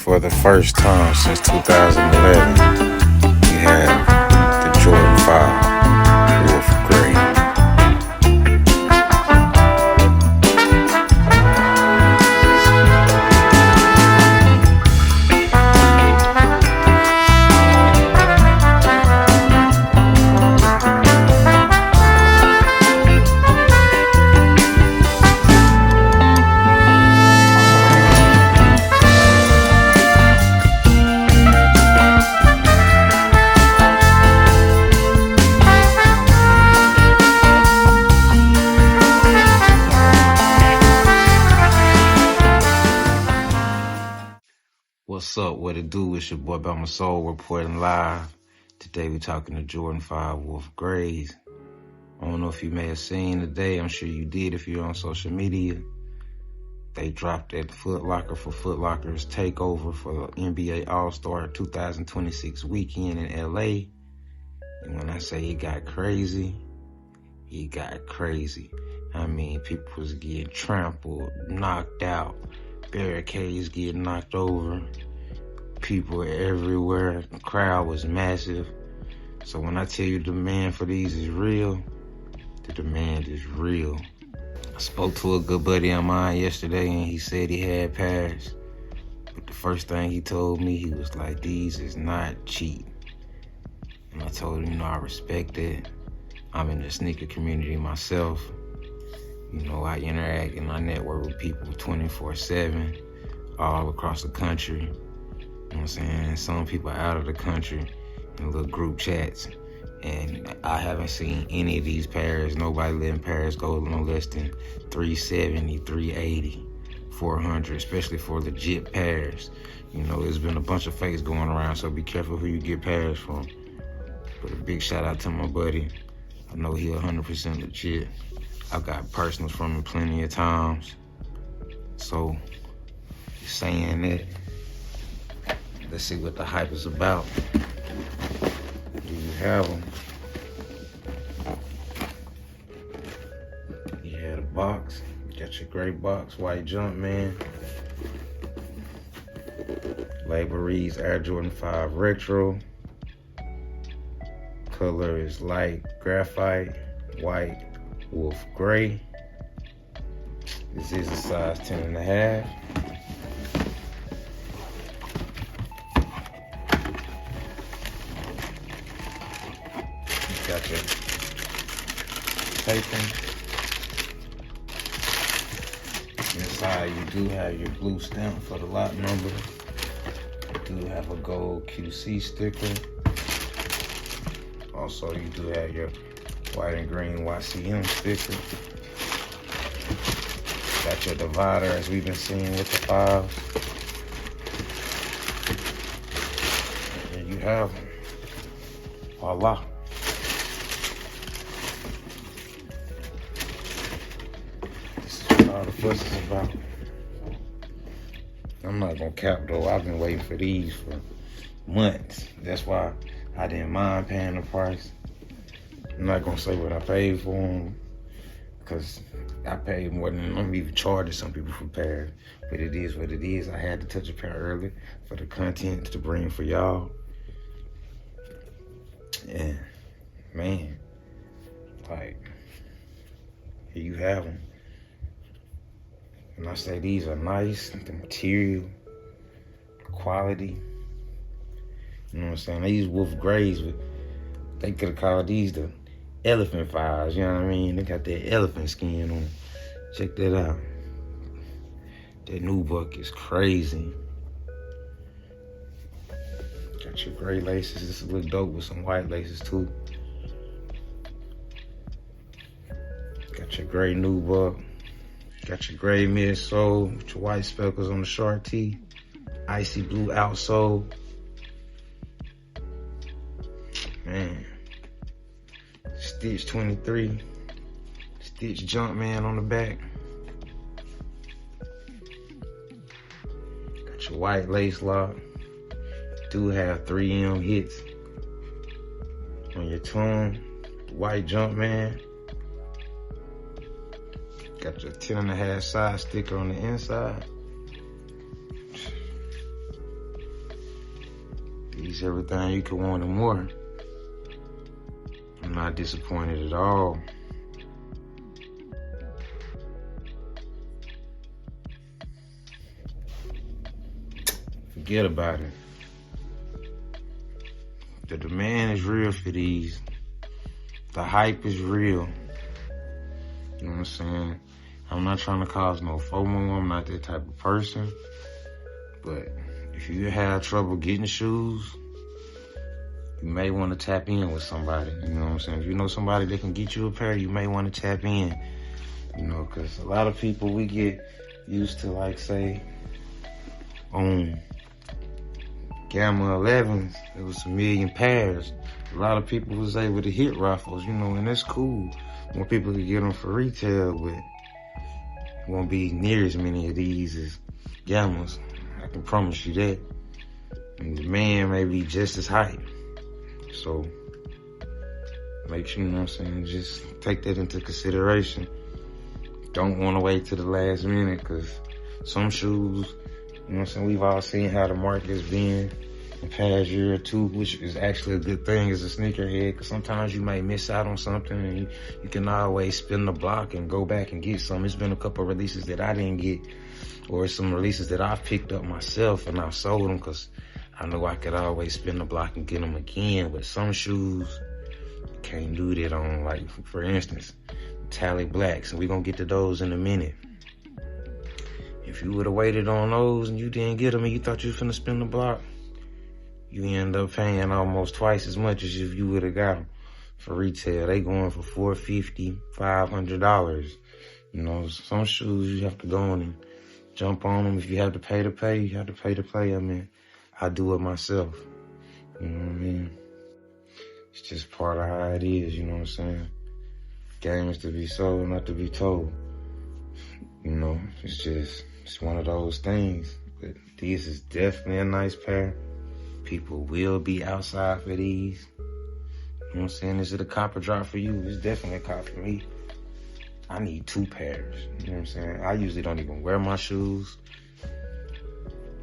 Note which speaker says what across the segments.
Speaker 1: For the first time since 2011, we have the Jordan 5 Wolf Grey. What's up? What it do? It's your boy Bama Soul reporting live. Today we talking to Jordan 5 Wolf Greys. I don't know if you may have seen today. I'm sure you did if you're on social media. They dropped at Foot Locker for Foot Locker's takeover for the NBA All-Star 2026 weekend in LA. And when I say it got crazy, it got crazy. I mean, people was getting trampled, knocked out, barricades getting knocked over. People everywhere. The crowd was massive. So when I tell you the demand for these is real, the demand is real. I spoke to a good buddy of mine yesterday and he said he had pairs. But the first thing he told me, he was like, these is not cheap. And I told him, I respect it. I'm in the sneaker community myself. I interact and I network with people 24/7 all across the country. You know what I'm saying? Some people are out of the country in little group chats. And I haven't seen any of these pairs. Nobody letting pairs go no less than 370, 380, 400, especially for legit pairs. There's been a bunch of fakes going around, so be careful who you get pairs from. But a big shout out to my buddy. I know he 100% legit. I've got personals from him plenty of times. So, saying that, let's see what the hype is about. Do you have them? You had a box. You got your gray box, white Jumpman. Label reads Air Jordan 5 Retro. Color is light graphite, white Wolf Grey. This is a size 10.5. Got your taping. Inside you do have your blue stamp for the lot number. You do have a gold QC sticker. Also you do have your white and green YCM sticker. Got your divider as we've been seeing with the files. And there you have them. Voila. All the fuss is about. I'm not gonna cap though. I've been waiting for these for months. That's why I didn't mind paying the price. I'm not gonna say what I paid for them because I paid more than I'm even charging some people for pairs. But it is what it is. I had to touch a pair early for the content to bring for y'all. And man, like, here you have them. And I say these are nice, the material, the quality. You know what I'm saying? They use Wolf Greys, but they could have called these the elephant files, you know what I mean? They got that elephant skin on. Check that out. That new buck is crazy. Got your gray laces. This look dope with some white laces too. Got your gray new buck. Got your gray midsole with your white speckles on the short tee. Icy blue outsole. Man. Stitch 23. Stitch Jumpman on the back. Got your white lace lock. Do have 3M hits on your tongue. White Jumpman. Got your 10.5 side sticker on the inside. It's everything you could want and more. I'm not disappointed at all. Forget about it. The demand is real for these. The hype is real. You know what I'm saying? I'm not trying to cause no FOMO. I'm not that type of person. But if you have trouble getting shoes, you may want to tap in with somebody. You know what I'm saying? If you know somebody that can get you a pair, you may want to tap in. You know, because a lot of people, we get used to, like, say, on Gamma 11s, it was a million pairs. A lot of people was able to hit raffles, you know, and that's cool. More people could get them for retail, but it won't be near as many of these as Gammas. I can promise you that. And the demand may be just as high. So make sure, you know what I'm saying, just take that into consideration. Don't want to wait to the last minute, because some shoes, you know what I'm saying, we've all seen how the market's been in the past year or two, which is actually a good thing as a sneakerhead, because sometimes you might miss out on something and you can always spin the block and go back and get some. It's been a couple of releases that I didn't get, or some releases that I've picked up myself and I've sold them because I know I could always spin the block and get them again. But some shoes, can't do that on, like, for instance, metallic blacks, and we're gonna get to those in a minute. If you would have waited on those and you didn't get them and you thought you was finna spin the block, you end up paying almost twice as much as if you would have got them for retail. They going for $450, $500. You know, some shoes you have to go on and jump on them. If you have to pay to play, you have to pay to play. I mean, I do it myself. You know what I mean? It's just part of how it is, you know what I'm saying? Game is to be sold, not to be told. You know, it's one of those things. But these is definitely a nice pair. People will be outside for these. You know what I'm saying? Is it a cop or drop for you? It's definitely a cop for me. I need 2 pairs. You know what I'm saying? I usually don't even wear my shoes.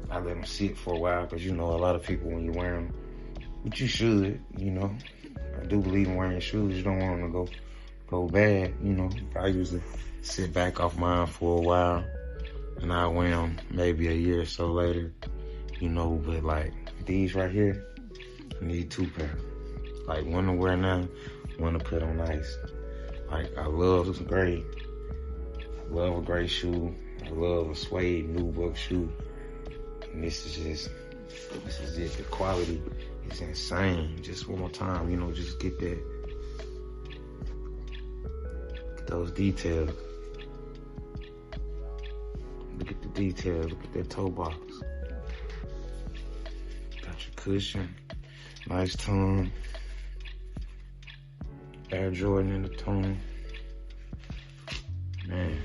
Speaker 1: I let them sit for a while, because, you know, a lot of people, when you wear them, but you should, you know. I do believe in wearing shoes. You don't want them to go bad, you know. I usually sit back off mine for a while, and I wear them maybe a year or so later, you know. But, like, these right here, I need 2 pairs. Like, one to wear now, one to put on ice. Like, I love gray. I love a gray shoe. I love a suede nubuck shoe. And this is it. The quality is insane. Just one more time, you know, just get that. Get those details. Look at the details. Look at that toe box. Got your cushion. Nice tone. Air Jordan in the tone. Man.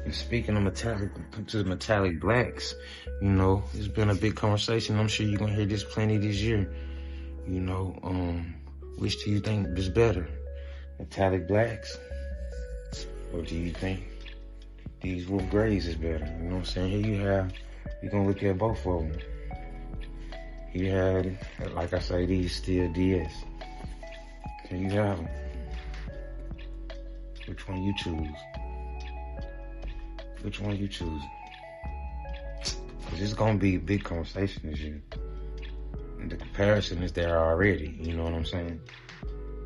Speaker 1: And speaking of metallic blacks, you know, it's been a big conversation. I'm sure you're gonna hear this plenty this year. You know, which do you think is better? Metallic blacks? Or do you think these wolf grays is better? You know what I'm saying? You're gonna look at both of them. You have, like I say, these still DS. Can you have them? Which one you choose? Which one you choose? Cause it's gonna be a big conversation this year. And the comparison is there already, you know what I'm saying?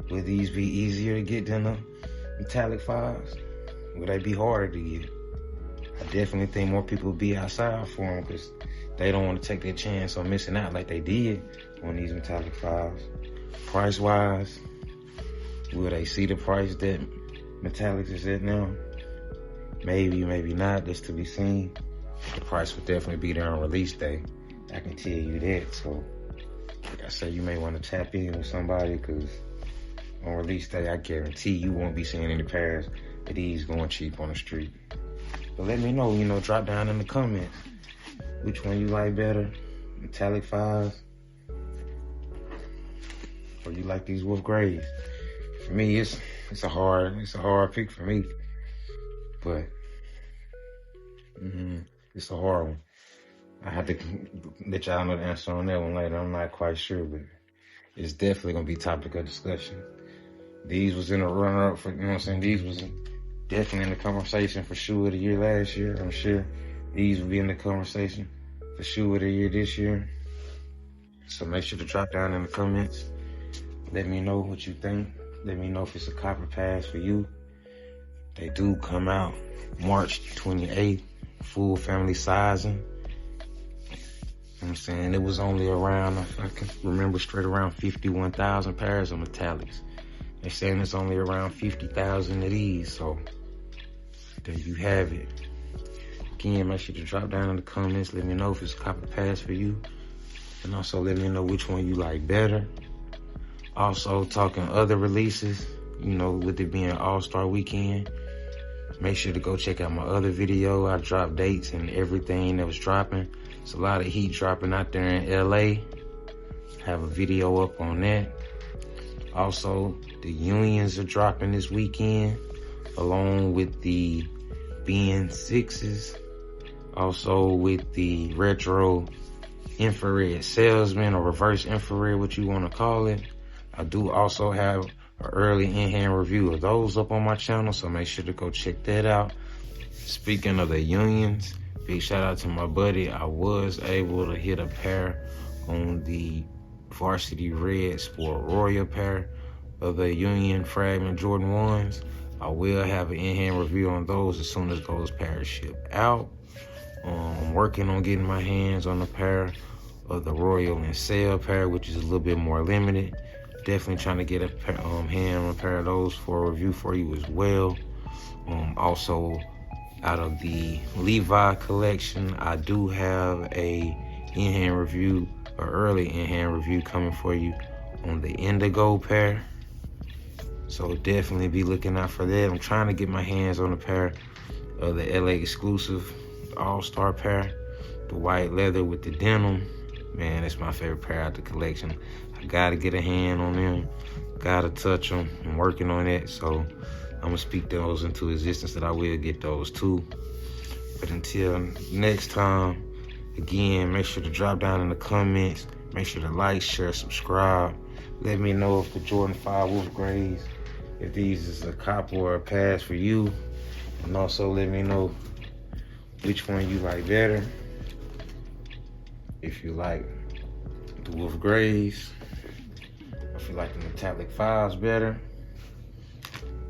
Speaker 1: Will these be easier to get than the metallic 5s? Will they be harder to get? I definitely think more people will be outside for them, because they don't want to take their chance on missing out like they did on these metallic 5s. Price-wise, will they see the price that metallics is at now? Maybe, maybe not. That's to be seen. The price will definitely be there on release day. I can tell you that. So, like I said, you may want to tap in with somebody, because on release day, I guarantee you won't be seeing any pairs of these going cheap on the street. But let me know, you know, drop down in the comments which one you like better, metallic 5s, or you like these wolf grays. For me, it's a hard pick for me, but it's a hard one. I have to let y'all know the answer on that one later. I'm not quite sure, but it's definitely gonna be topic of discussion. These was in a runner-up for, you know what I'm saying? These was definitely in the conversation for shoe of the year last year. I'm sure these will be in the conversation for shoe of the year this year. So make sure to drop down in the comments. Let me know what you think. Let me know if it's a copper pass for you. They do come out March 28th, full family sizing. You know what I'm saying? It was only around, if I can remember straight, around 51,000 pairs of metallics. They're saying it's only around 50,000 of these, so there you have it. Again, make sure to drop down in the comments. Let me know if it's a copper pass for you. And also let me know which one you like better. Also, talking other releases, you know, with it being All-Star Weekend, make sure to go check out my other video. I dropped dates and everything that was dropping. It's a lot of heat dropping out there in LA. Have a video up on that. Also, the Unions are dropping this weekend, along with the BN6s. Also with the retro infrared salesman, or reverse infrared, what you want to call it. I do also have an early in-hand review of those up on my channel, so make sure to go check that out. Speaking of the Unions, big shout out to my buddy. I was able to hit a pair on the Varsity Red Sport Royal pair of the Union Fragment Jordan 1s. I will have an in-hand review on those as soon as those pairs ship out. I'm working on getting my hands on a pair of the Royal and Sale pair, which is a little bit more limited. Definitely trying to get a pair, hand on a pair of those for a review for you as well. Also, out of the Levi collection, I do have a in-hand review, or early in-hand review coming for you on the Indigo pair. So definitely be looking out for that. I'm trying to get my hands on a pair of the LA exclusive All-Star pair, the white leather with the denim. Man, that's my favorite pair out the collection. I gotta get a hand on them, gotta touch them. I'm working on that, so I'm gonna speak those into existence that I will get those too. But until next time, again, make sure to drop down in the comments. Make sure to like, share, subscribe. Let me know if the Jordan 5 Wolf Grays, if these is a copper or a pass for you. And also let me know which one you like better. If you like the Wolf Grays, if you like the metallic 5s better,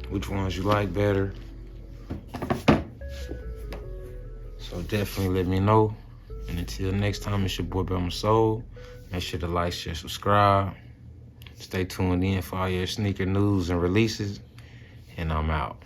Speaker 1: which ones you like better. So definitely let me know. And until next time, it's your boy Bama Soul. Make sure to like, share, subscribe. Stay tuned in for all your sneaker news and releases. And I'm out.